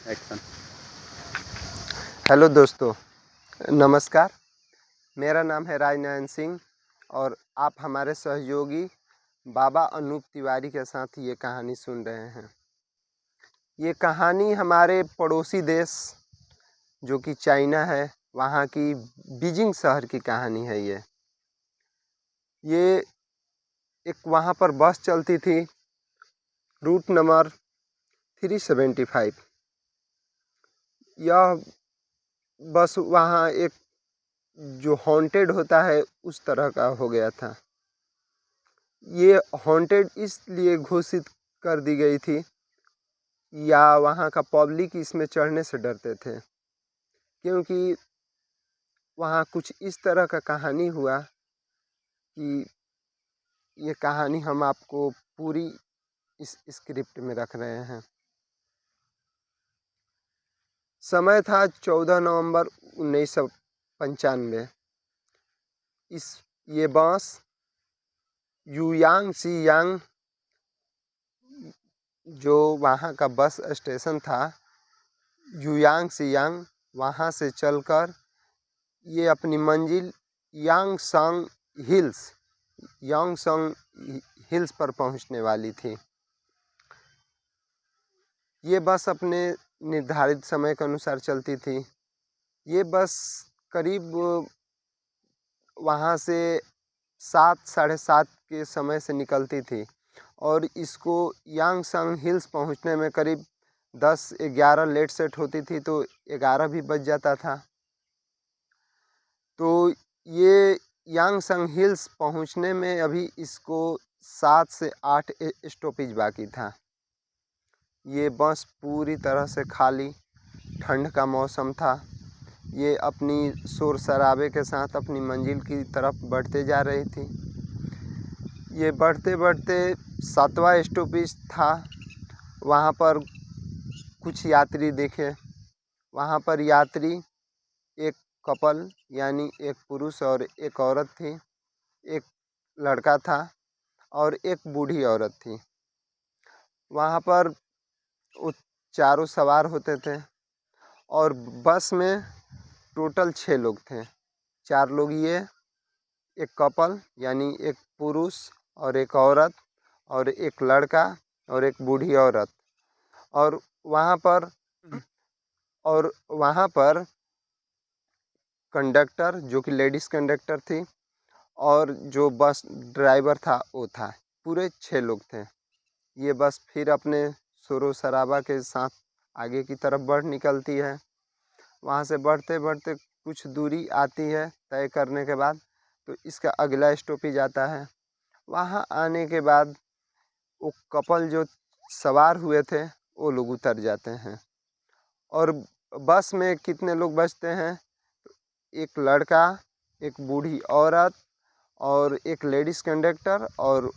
Action. Hello दोस्तों, नमस्कार। मेरा नाम है राजनयन सिंह और आप हमारे सहयोगी बाबा अनूप तिवारी के साथ ये कहानी सुन रहे हैं। ये कहानी हमारे पड़ोसी देश जो कि चाइना है, वहाँ की बीजिंग शहर की कहानी है। ये एक वहाँ पर बस चलती थी, रूट नंबर 375। यह बस वहाँ एक जो हॉन्टेड होता है उस तरह का हो गया था। ये हॉन्टेड इसलिए घोषित कर दी गई थी या वहाँ का पब्लिक इसमें चढ़ने से डरते थे क्योंकि वहाँ कुछ इस तरह का कहानी हुआ कि ये कहानी हम आपको पूरी इस स्क्रिप्ट में रख रहे हैं। समय था 14 नवंबर 1995। ये बस युयांग सियांग जो वहाँ का बस स्टेशन था, युयांग सियांग, वहाँ से चलकर ये अपनी मंजिल यांगसंग हिल्स पर पहुँचने वाली थी। ये बस अपने निर्धारित समय के अनुसार चलती थी। ये बस करीब वहाँ से 7 साढ़े 7 के समय से निकलती थी और इसको यांगसंग हिल्स पहुँचने में करीब 10-11 लेट सेट होती थी, तो 11 भी बज जाता था। तो ये यांगसंग हिल्स पहुँचने में अभी इसको 7 से 8 स्टॉपेज बाकी था। ये बस पूरी तरह से खाली, ठंड का मौसम था। ये अपनी शोर शराबे के साथ अपनी मंजिल की तरफ बढ़ते जा रही थी। ये बढ़ते बढ़ते 7वां स्टॉपेज था। वहाँ पर कुछ यात्री देखे। वहाँ पर यात्री एक कपल यानी एक पुरुष और एक औरत थी, एक लड़का था और एक बूढ़ी औरत थी। वहाँ पर वो चारों सवार होते थे और बस में टोटल 6 लोग थे। 4 लोग ये, एक कपल यानी एक पुरुष और एक औरत और एक लड़का और एक बूढ़ी औरत। और वहाँ पर कंडक्टर जो कि लेडीज़ कंडक्टर थी और जो बस ड्राइवर था वो था। पूरे 6 लोग थे। ये बस फिर अपने शोर शराबा के साथ आगे की तरफ बढ़ निकलती है। वहाँ से बढ़ते बढ़ते कुछ दूरी आती है तय करने के बाद, तो इसका अगला स्टॉपेज आता है। वहाँ आने के बाद वो कपल जो सवार हुए थे वो लोग उतर जाते हैं और बस में कितने लोग बचते हैं? एक लड़का, एक बूढ़ी औरत और एक लेडीज़ कंडक्टर और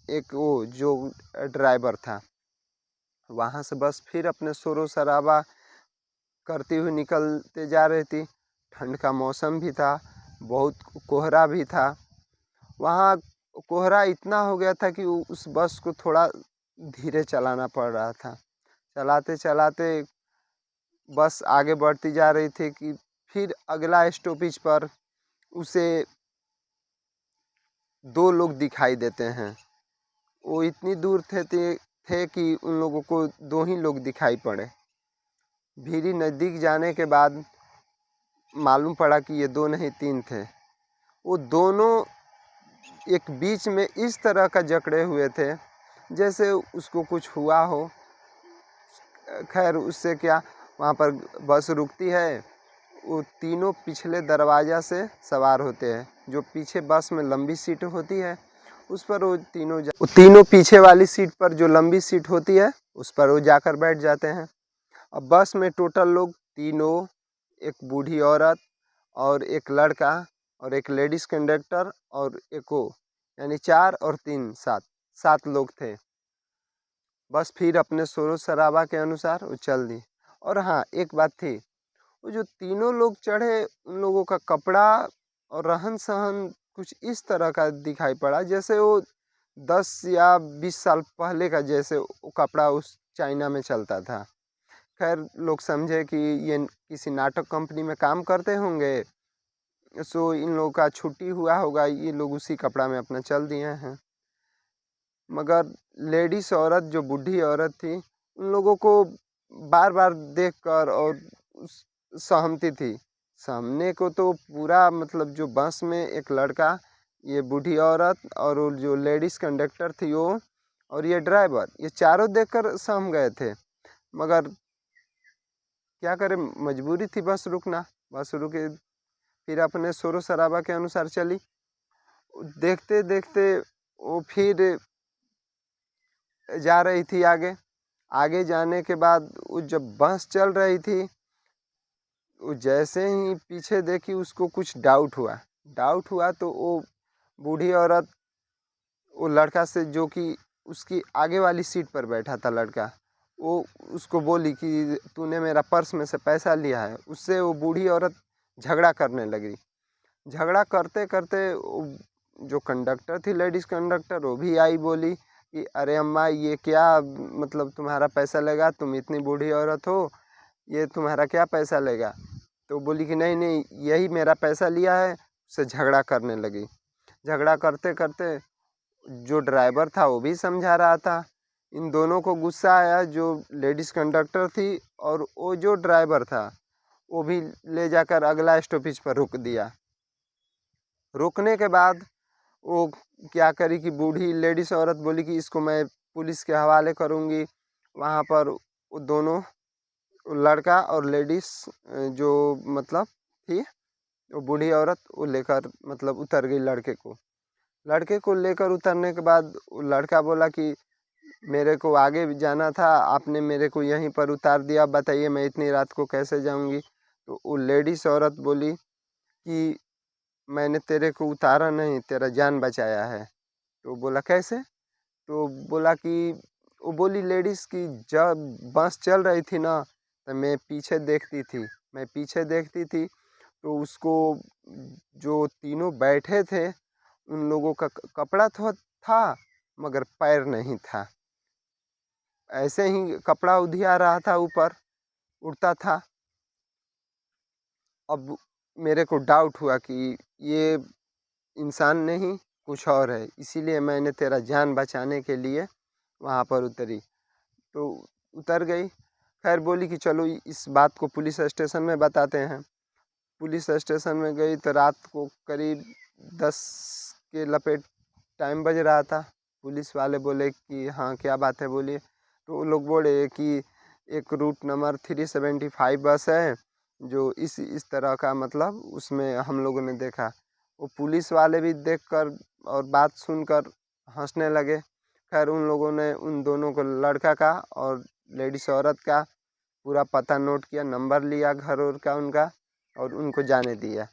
एक वो जो ड्राइवर था। वहाँ से बस फिर अपने शोर शराबा करती हुई निकलते जा रही थी। ठंड का मौसम भी था, बहुत कोहरा भी था। वहाँ कोहरा इतना हो गया था कि उस बस को थोड़ा धीरे चलाना पड़ रहा था। चलाते चलाते बस आगे बढ़ती जा रही थी कि फिर अगला स्टॉपेज पर उसे 2 लोग दिखाई देते हैं। वो इतनी दूर थे कि उन लोगों को 2 ही लोग दिखाई पड़े। भीरी नज़दीक जाने के बाद मालूम पड़ा कि ये 2 नहीं 3 थे। वो दोनों एक बीच में इस तरह का जकड़े हुए थे जैसे उसको कुछ हुआ हो। खैर उससे क्या, वहाँ पर बस रुकती है। वो तीनों पिछले दरवाज़ा से सवार होते हैं। जो पीछे बस में लंबी सीट होती है उस पर वो तीनों पीछे वाली सीट पर जो लंबी सीट होती है उस पर वो जाकर बैठ जाते हैं। अब बस में टोटल लोग तीनों, एक बूढ़ी औरत और एक लड़का और एक लेडीज़ कंडक्टर और एक वो, यानी 4 और 3 7 लोग थे। बस फिर अपने शोर शराबा के अनुसार वो चल दी। और हाँ, एक बात थी, वो जो तीनों लोग चढ़े उन लोगों का कपड़ा और रहन सहन कुछ इस तरह का दिखाई पड़ा जैसे वो 10 या 20 साल पहले का, जैसे वो कपड़ा उस चाइना में चलता था। खैर लोग समझे कि ये किसी नाटक कंपनी में काम करते होंगे, सो इन लोगों का छुट्टी हुआ होगा, ये लोग उसी कपड़ा में अपना चल दिए हैं। मगर लेडीज औरत, जो बूढ़ी औरत थी, उन लोगों को बार बार देखकर और सहमती थी। सामने को तो पूरा मतलब जो बस में एक लड़का, ये बूढ़ी औरत और वो जो लेडीज कंडक्टर थी वो और ये ड्राइवर, ये चारों देखकर सहम गए थे। मगर क्या करें, मजबूरी थी बस रुकना। बस रुके, फिर अपने शोर शराबा के अनुसार चली। देखते देखते वो फिर जा रही थी आगे। आगे जाने के बाद वो जब बस चल रही थी, वो जैसे ही पीछे देखी उसको कुछ डाउट हुआ तो वो बूढ़ी औरत वो लड़का से, जो कि उसकी आगे वाली सीट पर बैठा था लड़का, वो उसको बोली कि तूने मेरा पर्स में से पैसा लिया है। उससे वो बूढ़ी औरत झगड़ा करने लगी। झगड़ा करते करते जो कंडक्टर थी, लेडीज़ कंडक्टर, वो भी आई, बोली कि अरे अम्मा, ये क्या मतलब तुम्हारा पैसा लेगा, तुम इतनी बूढ़ी औरत हो, ये तुम्हारा क्या पैसा लेगा। तो बोली कि नहीं नहीं, यही मेरा पैसा लिया है। उससे झगड़ा करने लगी। झगड़ा करते करते जो ड्राइवर था वो भी समझा रहा था। इन दोनों को गुस्सा आया, जो लेडीज़ कंडक्टर थी और वो जो ड्राइवर था, वो भी ले जाकर अगला स्टॉपेज पर रोक दिया। रोकने के बाद वो क्या करी कि बूढ़ी लेडीज़ औरत बोली कि इसको मैं पुलिस के हवाले करूँगी। वहाँ पर वो दोनों, लड़का और लेडीज़ जो मतलब थी, वो बूढ़ी औरत, वो लेकर मतलब उतर गई लड़के को लेकर उतरने के बाद वो लड़का बोला कि मेरे को आगे भी जाना था, आपने मेरे को यहीं पर उतार दिया, बताइए मैं इतनी रात को कैसे जाऊंगी। तो वो लेडीज़ औरत बोली कि मैंने तेरे को उतारा नहीं, तेरा जान बचाया है। तो बोला कैसे? तो बोला कि, वो बोली लेडीज़ की, जब बस चल रही थी ना, तो मैं पीछे देखती थी तो उसको, जो तीनों बैठे थे उन लोगों का कपड़ा तो था मगर पैर नहीं था। ऐसे ही कपड़ा उधिया रहा था, ऊपर उड़ता था। अब मेरे को डाउट हुआ कि ये इंसान नहीं, कुछ और है, इसीलिए मैंने तेरा जान बचाने के लिए वहाँ पर उतरी। तो उतर गई। खैर बोली कि चलो इस बात को पुलिस स्टेशन में बताते हैं। पुलिस स्टेशन में गई तो रात को करीब 10 के लपेट टाइम बज रहा था। पुलिस वाले बोले कि हाँ क्या बात है, बोलिए। तो वो लोग बोले कि एक रूट नंबर 375 बस है, जो इस तरह का, मतलब उसमें हम लोगों ने देखा। वो पुलिस वाले भी देखकर और बात सुनकर हंसने लगे। खैर उन लोगों ने उन दोनों को, लड़का का और लेडीज औरत का, पूरा पता नोट किया, नंबर लिया घर और का उनका, और उनको जाने दिया।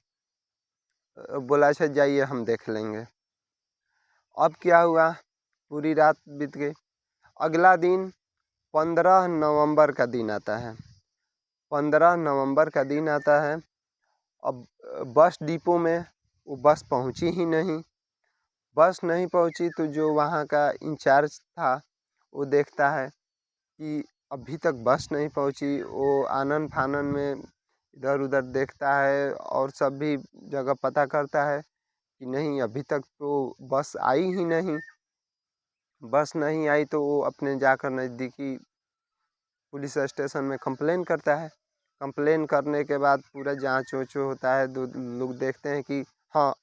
बोला अच्छा जाइए, हम देख लेंगे। अब क्या हुआ, पूरी रात बीत गई। अगला दिन 15 नवंबर का दिन आता है। 15 नवंबर का दिन आता है। अब बस डिपो में वो बस पहुंची ही नहीं। बस नहीं पहुंची तो जो वहाँ का इंचार्ज था, वो देखता है कि अभी तक बस नहीं पहुंची। वो आनन फानन में इधर उधर देखता है और सब भी जगह पता करता है कि नहीं, अभी तक तो बस आई ही नहीं। बस नहीं आई तो वो अपने जाकर नज़दीकी पुलिस स्टेशन में कंप्लेन करता है। कंप्लेन करने के बाद पूरा जांच वाँच होता है। दो लोग देखते हैं कि हाँ,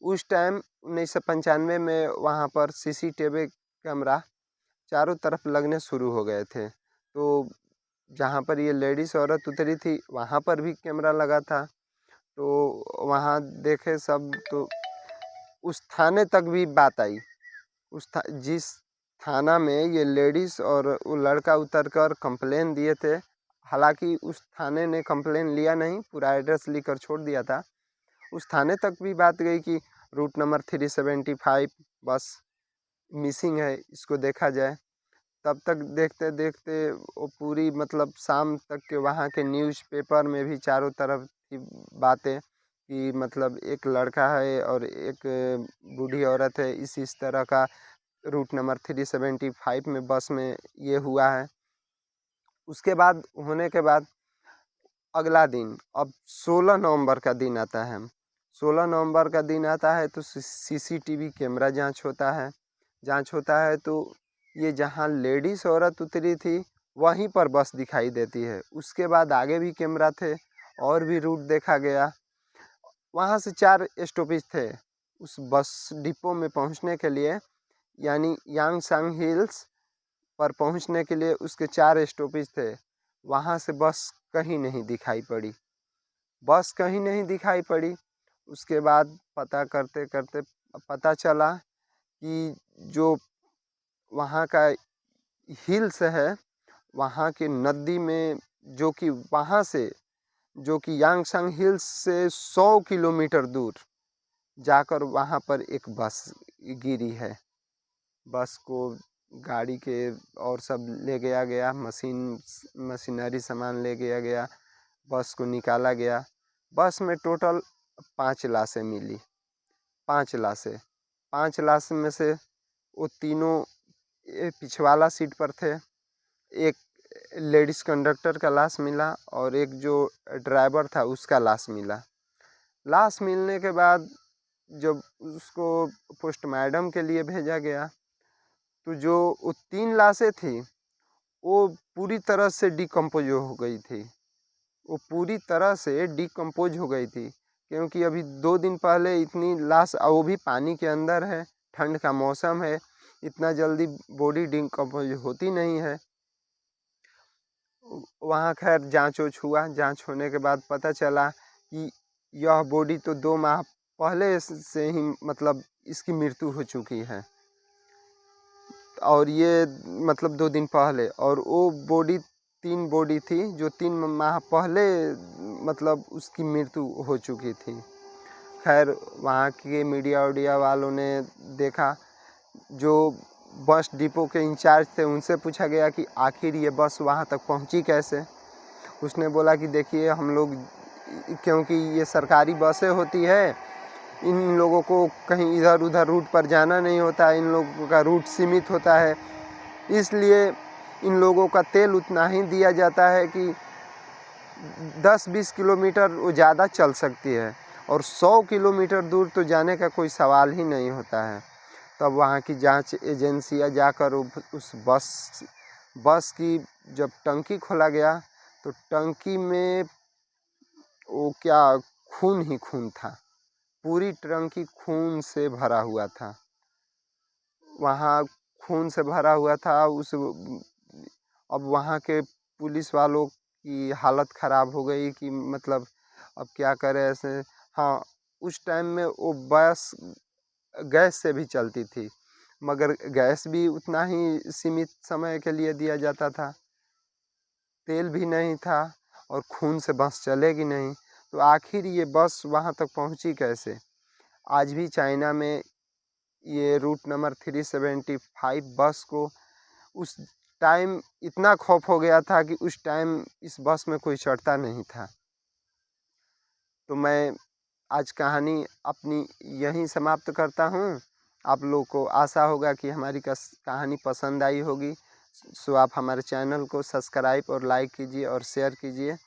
उस टाइम 1995 में वहाँ पर सीसीटीवी कैमरा चारों तरफ लगने शुरू हो गए थे। तो जहाँ पर ये लेडीज़ औरत उतरी थी वहाँ पर भी कैमरा लगा था। तो वहाँ देखे सब, तो उस थाने तक भी बात आई। जिस थाना में ये लेडीज़ और वो लड़का उतर कर कंप्लेन दिए थे, हालांकि उस थाने ने कंप्लेन लिया नहीं, पूरा एड्रेस लिखकर छोड़ दिया था। उस थाने तक भी बात गई कि रूट नंबर 375 बस मिसिंग है, इसको देखा जाए। तब तक देखते देखते वो पूरी मतलब शाम तक के वहाँ के न्यूज़पेपर में भी चारों तरफ की बातें कि मतलब एक लड़का है और एक बूढ़ी औरत है, इस तरह का रूट नंबर 375 में बस में ये हुआ है। उसके बाद होने के बाद अगला दिन अब 16 नवंबर का दिन आता है। 16 नवंबर का दिन आता है तो सीसीटीवी कैमरा जांच होता है। जांच होता है तो ये जहां लेडीज़ औरत उतरी थी वहीं पर बस दिखाई देती है। उसके बाद आगे भी कैमरा थे और भी रूट देखा गया। वहाँ से 4 स्टॉपेज थे उस बस डिपो में पहुँचने के लिए, यानी यांगसांग हिल्स पर पहुँचने के लिए उसके 4 स्टॉपेज थे। वहाँ से बस कहीं नहीं दिखाई पड़ी। बस कहीं नहीं दिखाई पड़ी। उसके बाद पता करते करते पता चला कि जो वहाँ का हिल्स है, वहाँ के नदी में, जो कि वहाँ से, जो कि यांगसांग हिल्स से 100 किलोमीटर दूर जाकर वहाँ पर एक बस गिरी है। बस को गाड़ी के और सब ले गया, मशीनरी सामान ले गया, बस को निकाला गया। बस में टोटल 5 लाशें मिली। 5 लाशें, 5 लाश में से वो तीनों पिछवाला सीट पर थे। एक लेडीज़ कंडक्टर का लाश मिला और एक जो ड्राइवर था उसका लाश मिला। लाश मिलने के बाद जब उसको पोस्टमार्टम के लिए भेजा गया तो जो वो 3 लाशें थी वो पूरी तरह से डिकम्पोज हो गई थी। वो पूरी तरह से डिकम्पोज हो गई थी, क्योंकि अभी 2 दिन पहले इतनी लाश, वो भी पानी के अंदर है, ठंड का मौसम है, इतना जल्दी बॉडी डिकम्पोज होती नहीं है। वहाँ खैर जांच ओच हुआ। जांच होने के बाद पता चला कि यह बॉडी तो 2 माह पहले से ही मतलब इसकी मृत्यु हो चुकी है, और ये मतलब 2 दिन पहले, और वो बॉडी 3 बॉडी थी जो 3 माह पहले मतलब उसकी मृत्यु हो चुकी थी। खैर वहाँ के मीडिया उडिया वालों ने देखा। जो बस डिपो के इंचार्ज थे उनसे पूछा गया कि आखिर ये बस वहाँ तक पहुँची कैसे। उसने बोला कि देखिए हम लोग, क्योंकि ये सरकारी बसें होती है, इन लोगों को कहीं इधर उधर रूट पर जाना नहीं होता है, इन लोगों का रूट सीमित होता है, इसलिए इन लोगों का तेल उतना ही दिया जाता है कि 10-20 किलोमीटर वो ज़्यादा चल सकती है, और 100 किलोमीटर दूर तो जाने का कोई सवाल ही नहीं होता है। तब वहाँ की जांच एजेंसियाँ जाकर उस बस की जब टंकी खोला गया तो टंकी में वो क्या खून ही खून था। पूरी टंकी खून से भरा हुआ था। वहाँ खून से भरा हुआ था। अब वहाँ के पुलिस वालों की हालत ख़राब हो गई कि मतलब अब क्या करें ऐसे। हाँ, उस टाइम में वो बस गैस से भी चलती थी, मगर गैस भी उतना ही सीमित समय के लिए दिया जाता था, तेल भी नहीं था, और खून से बस चलेगी नहीं। तो आखिर ये बस वहाँ तक पहुँची कैसे। आज भी चाइना में ये रूट नंबर 375 बस को उस टाइम इतना खौफ हो गया था कि उस टाइम इस बस में कोई चढ़ता नहीं था। तो मैं आज कहानी अपनी यहीं समाप्त करता हूँ। आप लोग को आशा होगा कि हमारी कहानी पसंद आई होगी। सो आप हमारे चैनल को सब्सक्राइब और लाइक कीजिए और शेयर कीजिए।